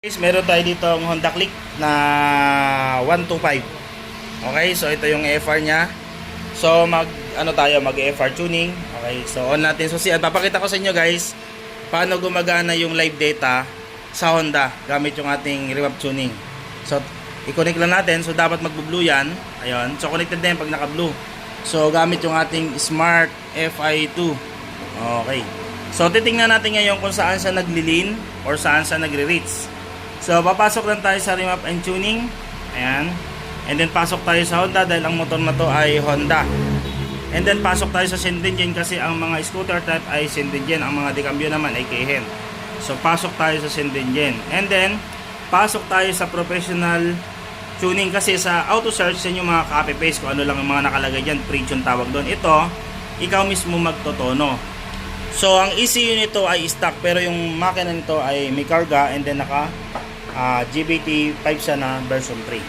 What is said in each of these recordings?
Guys, meron tayo dito ang Honda Click na 125. Okay, so ito yung EFR niya. So mag EFR tuning. Okay, so on natin. So papakita ko sa inyo guys paano gumagana yung live data sa Honda gamit yung ating revamp tuning. So i-connect lang natin. So dapat magbo-blue yan. Ayun. So connected din pag naka-blue. So gamit yung ating Smart FI2. Okay. So titingnan natin ngayon kung saan siya nagli-lean or saan siya nagre-reach. So, papasok lang tayo sa remap and tuning. Ayan. And then, pasok tayo sa Honda dahil ang motor na to ay Honda. And then, pasok tayo sa Shenzhen kasi ang mga scooter type ay Shenzhen. Ang mga decambio naman ay Keihin. So, pasok tayo sa Shenzhen. And then, pasok tayo sa professional tuning kasi sa auto search yan yung mga copy-paste kung ano lang yung mga nakalagay dyan. Preach yung tawag doon. Ito, ikaw mismo magtotono. So, ang ECU nito ay stock pero yung makina nito ay may karga and then naka GBT 5 siya na version 3.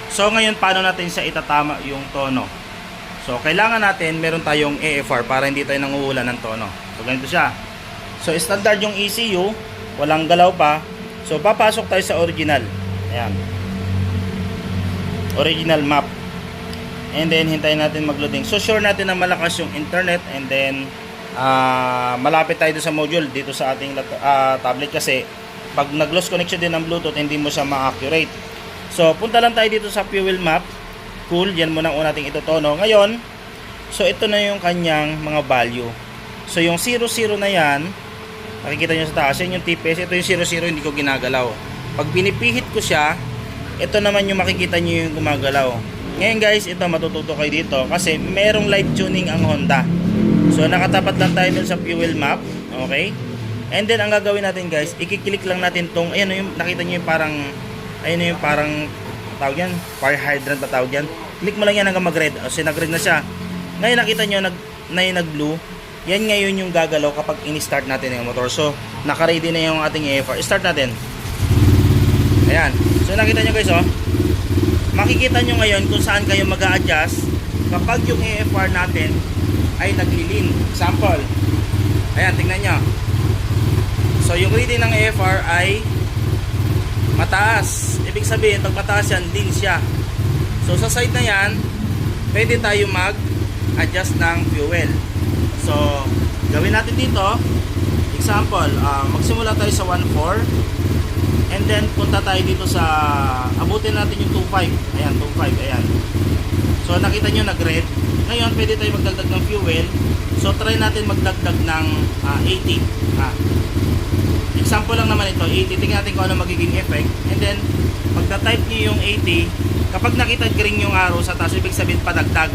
So ngayon paano natin siya itatama yung tono? So kailangan natin meron tayong EFR para hindi tayo nanguhula ng tono. So ganito siya. So standard yung ECU, walang galaw pa. So papasok tayo sa original. Ayan. Original map. And then hintayin natin mag-loading. So sure natin na malakas yung internet and then malapit tayo sa module dito sa ating tablet kasi pag nag-lost connection din ng Bluetooth hindi mo siya ma-accurate. So punta lang tayo dito sa fuel map. Cool, yan muna ang nating itutono. Ngayon, so ito na yung kanyang mga value. So yung 00 na yan, makikita nyo sa taas, yan yung TPS. Ito yung 00, hindi ko ginagalaw. Pag pinipihit ko siya, ito naman yung makikita nyo yung gumagalaw. Ngayon guys, ito matututo kayo dito kasi merong live tuning ang Honda. So nakatapat lang tayo dun sa fuel map. Okay? And then ang gagawin natin guys, i-click lang natin tong ayan yung nakita niyo yung parang ayun yung parang tawag yan, fire hydrant na tawag yan. Click mo lang yan hanggang mag-red. O nag-red na siya. Ngayon nakita niyo nag-blue. Yan ngayon yung gagalaw kapag ini-start natin yung motor. So naka-ready na yung ating EFR. Start natin. Ayan. So nakita niyo guys makikita niyo ngayon kung saan kayo mag-a-adjust kapag yung EFR natin ay naglilin. Sample. Ayan, tingnan nyo. So, yung reading ng EFR ay mataas. Ibig sabihin, pag mataas yan, lean siya. So, sa side na yan, pwede tayo mag-adjust ng fuel. So, gawin natin dito. Example, magsimula tayo sa 1.4. And then, punta tayo dito sa, abutin natin yung 2.5. Ayan, 2.5. Ayan. So, nakita nyo nag-red. Ngayon, pwede tayo magdagdag ng fuel. So, try natin magdagdag ng 80. Example lang naman ito, 80. Tingnan natin kung ano magiging effect. And then, pagka-type nyo yung 80, kapag nakita green yung arrow sa taas, ibig sabihin padagdag.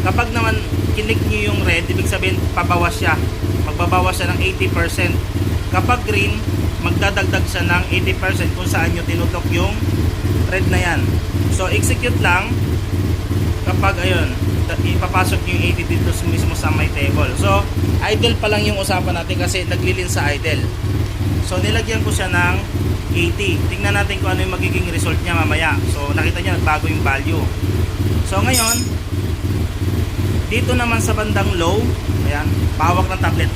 Kapag naman kinik nyo yung red, ibig sabihin pabawas siya. Magbabawas siya ng 80%. Kapag green, magdadagdag siya ng 80% kung saan nyo tinutok yung red na yan. So, execute lang. Kapag ayun, ipapasok yung 80 dito mismo sa my table. So, idle pa lang yung usapan natin kasi naglilin sa idle. So, nilagyan ko siya ng 80. Tingnan natin kung ano yung magiging result niya mamaya. So, nakita niyo nagbago yung value. So, ngayon, dito naman sa bandang low, ayan, pahawak ng tablet.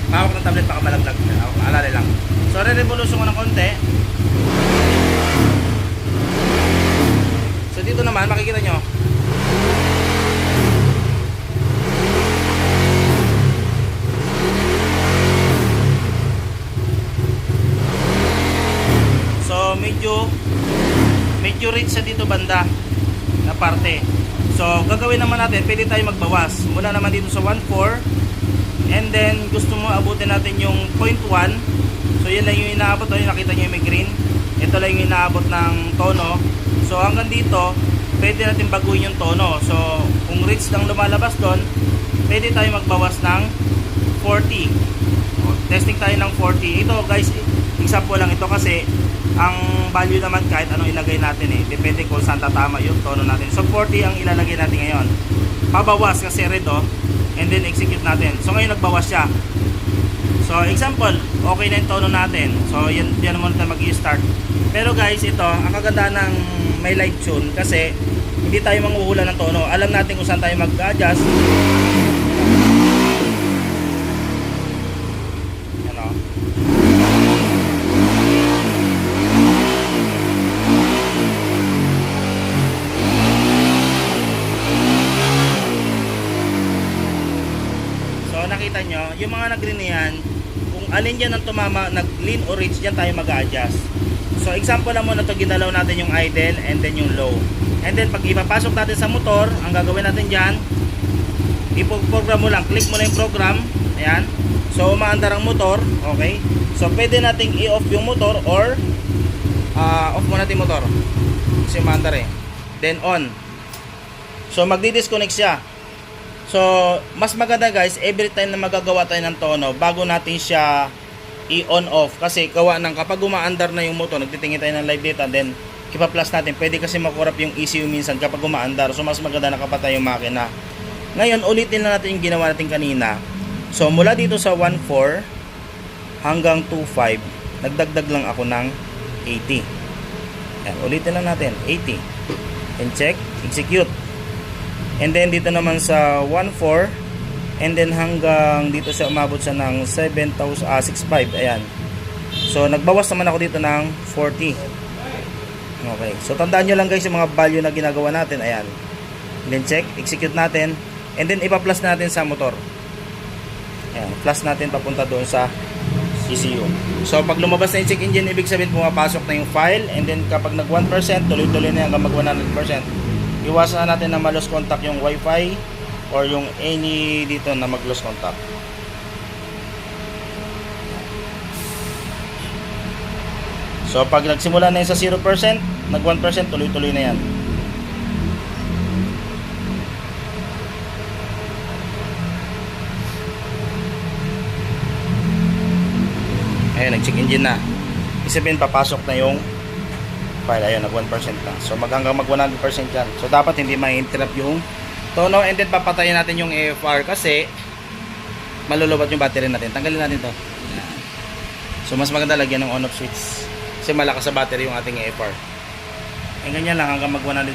Pahawak ng tablet, baka malaglag. Alala lang. So, re-revolution ko ng konti. So, dito naman, makikita nyo, medyo rate siya dito banda na parte. So gagawin naman natin, pwede tayo magbawas mula naman dito sa 1.4 and then gusto mo abutin natin yung 0.1. So yun lang yung inaabot. Ayun, nakita nyo yung may green. Ito lang yung inaabot ng tono. So hanggang dito pwede natin baguhin yung tono. So kung rates lang lumalabas doon, pwede tayo magbawas ng 40. Testing tayo ng 40. Ito guys, example lang ito kasi ang value naman kahit anong ilagay natin depende kung saan tatama yung tono natin. So 40 ang ilalagay natin ngayon. Pabawas kasi red and then execute natin. So ngayon nagbawas siya. So example, okay na yung tono natin. So yan muna tayo mag-i-start. Pero guys, ito ang kagandahan ng may live tune kasi hindi tayo manghuhula ng tono. Alam natin kung saan tayo mag-adjust. yung mga nag-green na yan, kung alin dyan ang tumama, nag-lean or reach, dyan tayo mag-a-adjust. So example lang muna to, ginalaw natin yung idle and then yung low. And then pag ipapasok natin sa motor, ang gagawin natin dyan, ipo-program mo lang, click mo lang yung program, ayan. So umaandar ang motor, okay. So pwede nating i-off yung motor or off mo natin yung motor kasi umaandar eh. Then on. So magdi-disconnect siya. So mas maganda guys, every time na magagawa tayo ng tono, bago natin siya i-on off, kasi gawa ng kapag umaandar na yung motor, nagtitingin tayo ng live data, then ipa-plus natin, pwede kasi makurap yung ECU minsan kapag umaandar. So mas maganda nakapatay yung makina. Ngayon ulitin na natin yung ginawa natin kanina. So mula dito sa 1.4 hanggang 2.5, nagdagdag lang ako ng 80. Yan, ulitin lang natin 80 and check, execute. And then dito naman sa 1.4, and then hanggang dito siya umabot siya ng 6.5. Ayan. So nagbawas naman ako dito ng 40. Okay. So tandaan nyo lang guys yung mga value na ginagawa natin. Ayan. Then check, execute natin. And then ipa-plus natin sa motor. Ayan. Plus natin papunta doon sa ECU. So pag lumabas na yung check engine, ibig sabihin pumapasok na yung file. And then kapag nag 1%, tuloy-tuloy na hanggang mag 100%. Iwasan natin na ma-lose contact yung wifi or yung any dito na mag-lose contact. So pag nagsimula na yun sa 0%, nag 1%, tuloy-tuloy na yan. Ayun, nag-check engine na. Isipin, papasok na yung file. Ayun, nag 1% na. So hanggang mag 100% yan. So dapat hindi ma-interrupt yung tono, and then papatayin natin yung AFR kasi malulubat yung battery natin. Tanggalin natin to. So mas maganda lagyan ng on-off switch kasi malakas sa battery yung ating AFR. And ganyan lang hanggang mag 100%.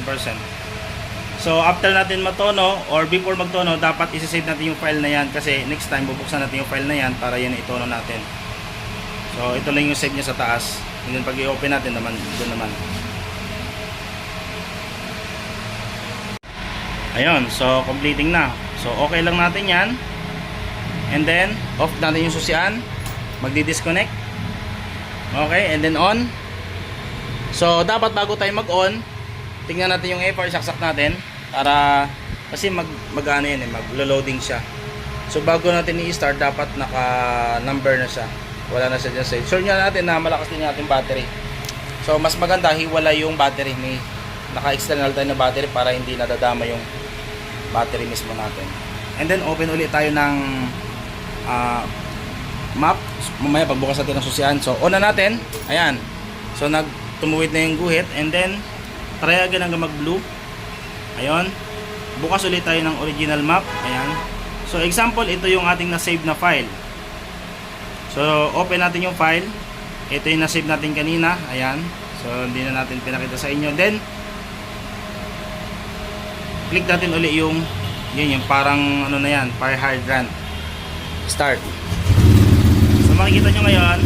So after natin matono or before magtono, dapat isi-save natin yung file na yan kasi next time bubuksan natin yung file na yan para yan itono natin. So ito lang yung save niya sa taas. And then pag i-open natin naman, doon naman. Ayun, so completing na. So okay lang natin yan. And then off natin yung susian, magdi-disconnect. Okay, and then on. So dapat bago tayo mag-on, tingnan natin yung AFR, saksak natin para kasi mag-ano yan eh, mag-loading siya. So bago natin i-start, dapat naka-number na siya. Wala na siya dyan sa sure nyo natin na malakas din yung ating battery. So mas maganda hiwala yung battery, may naka-external tayo na battery para hindi nadadama yung battery mismo natin. And then open ulit tayo ng map. Mamaya pagbukas natin ng susian. So on na natin. Ayan. So tumuwid na yung guhit, and then try again hanggang mag blue. Ayun. Bukas ulit tayo ng original map. Ayan. So example, ito yung ating na-save na file. So open natin yung file. Ito yung na-save natin kanina. Ayan. So hindi na natin pinakita sa inyo. Then click natin uli yung yung parang ano na yan, fire hydrant. Start. So makikita nyo ngayon,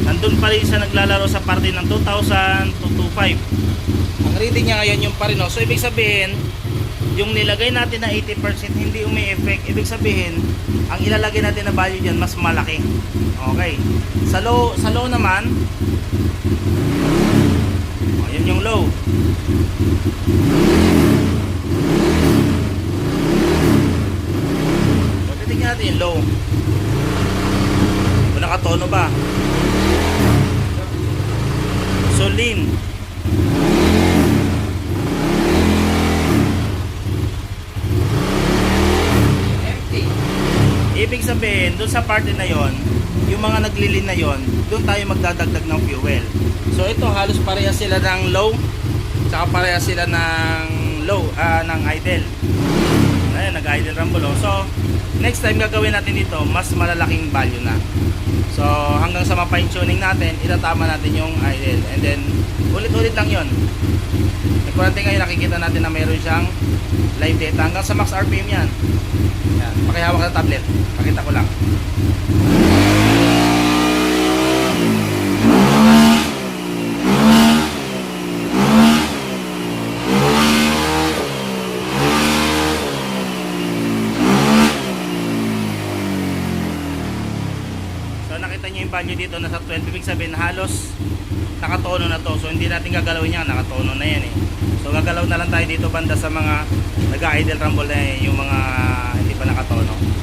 nandun pa rin siya naglalaro sa parte ng 2,000 to 2,500. Ang reading niya ngayon yung pa rin. So ibig sabihin, yung nilagay natin na 80% hindi umi-effect. Ibig sabihin, ang ilalagay natin na value dyan mas malaki. Okay. Sa low naman, yun yung low. So titignan natin yung low. Kung nakatono ba. So lean. Ibig sabihin, doon sa parte na yon, yung mga naglilin na yon, doon tayo magdadagdag ng fuel. So ito, halos parehas sila ng low, saka parehas sila ng low, ng idle. Ayan, nag-idle rambulo. So, next time gagawin natin dito, mas malalaking value na. So, hanggang sa ma-fine tuning natin, itatama natin yung idle. And then, ulit-ulit lang yon. Nagkurante ngayon, nakikita natin na mayroon siyang live data. Hanggang sa max RPM yan. Yan, pakihawak ng tablet. Pakita ko lang. yung value dito nasa 12. Ibig sabihin halos nakatono na to. So hindi natin gagalawin yan, nakatono na yan eh. So gagalaw na lang tayo dito banda sa mga nag-idle rumble na yung mga hindi pa nakatono.